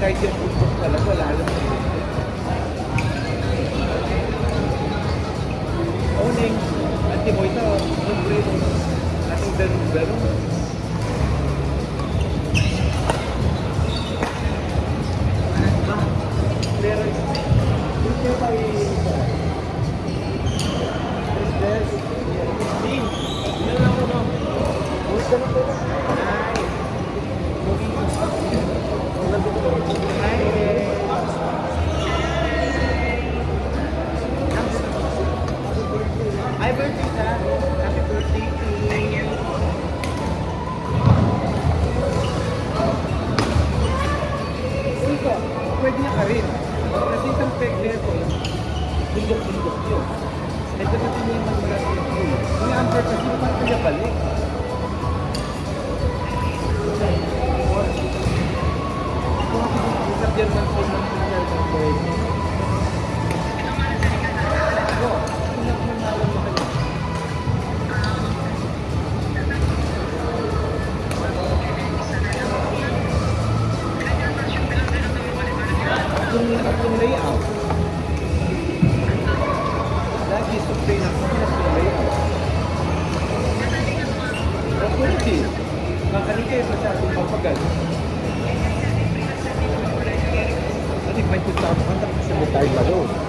kahit yung putok talaga, lalo na yun. Oning, anti mo ito, nombre mo, atong ganun. Pero, ito pa Hi, birthday ka. Happy birthday to you. Ito, pwede niya ka rin. Kasi isang peg nito, bundok-bundok yun. Ito na din yung magmalas yung pool. Yung amper kasi yung parang kaya balik. Sa German pool ng German pool. Itong layout. Lagi supply na ko itong layout. Opportunity. Makanikay pa siya kung papagal. Ano yung 20,000 tapos sa tayo ba doon?